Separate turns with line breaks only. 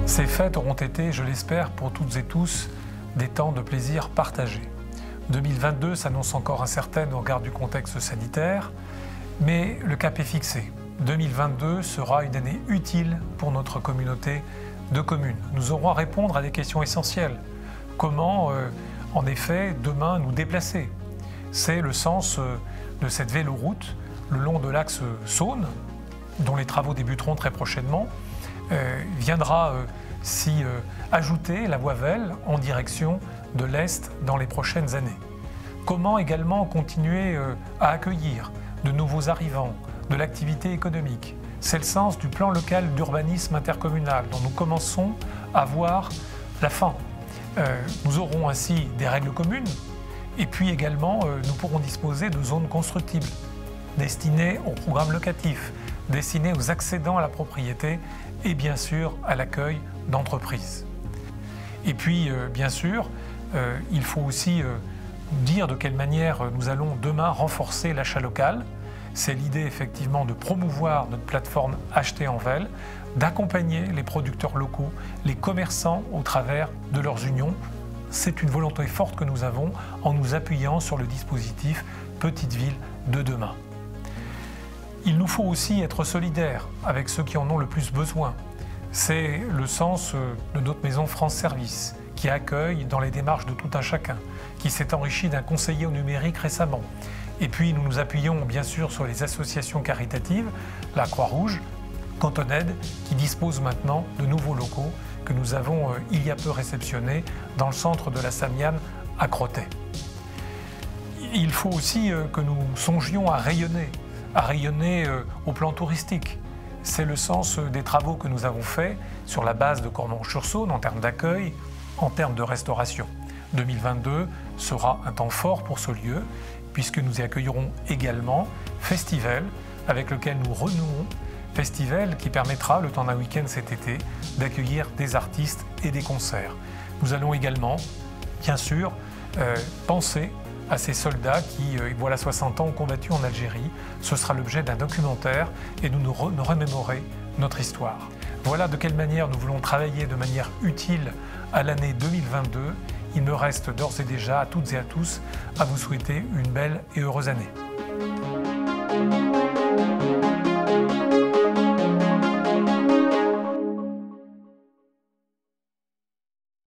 Ces fêtes auront été, je l'espère, pour toutes et tous, des temps de plaisir partagés. 2022 s'annonce encore incertaine au regard du contexte sanitaire, mais le cap est fixé. 2022 sera une année utile pour notre communauté de communes. Nous aurons à répondre à des questions essentielles. Comment, en effet, demain nous déplacer? C'est le sens de cette véloroute le long de l'axe Saône, dont les travaux débuteront très prochainement, viendra s'y ajouter la voie Velle en direction de l'Est dans les prochaines années. Comment également continuer à accueillir de nouveaux arrivants, de l'activité économique? C'est le sens du plan local d'urbanisme intercommunal dont nous commençons à voir la fin. Nous aurons ainsi des règles communes et puis également nous pourrons disposer de zones constructibles destinées au programme locatif, destinées aux accédants à la propriété et bien sûr à l'accueil d'entreprises. Et puis bien sûr, il faut aussi dire de quelle manière nous allons demain renforcer l'achat local. C'est l'idée effectivement de promouvoir notre plateforme Acheter en Vesle, d'accompagner les producteurs locaux, les commerçants au travers de leurs unions. C'est une volonté forte que nous avons en nous appuyant sur le dispositif Petite Ville de demain. Il nous faut aussi être solidaires avec ceux qui en ont le plus besoin. C'est le sens de notre maison France Service, qui accueille dans les démarches de tout un chacun, qui s'est enrichi d'un conseiller au numérique récemment. Et puis nous nous appuyons bien sûr sur les associations caritatives, la Croix-Rouge, Cantoned, qui dispose maintenant de nouveaux locaux que nous avons il y a peu réceptionnés dans le centre de la Samiane à Crottet. Il faut aussi que nous songions à rayonner au plan touristique. C'est le sens des travaux que nous avons faits sur la base de Cormont-sur-Saône en termes d'accueil, en termes de restauration. 2022 sera un temps fort pour ce lieu, puisque nous y accueillerons également Festival, avec lequel nous renouons, Festival qui permettra, le temps d'un week-end cet été, d'accueillir des artistes et des concerts. Nous allons également, bien sûr, penser à ces soldats qui, voilà 60 ans, ont combattu en Algérie. Ce sera l'objet d'un documentaire et nous remémorer notre histoire. Voilà de quelle manière nous voulons travailler de manière utile à l'année 2022. Il me reste d'ores et déjà à toutes et à tous à vous souhaiter une belle et heureuse année.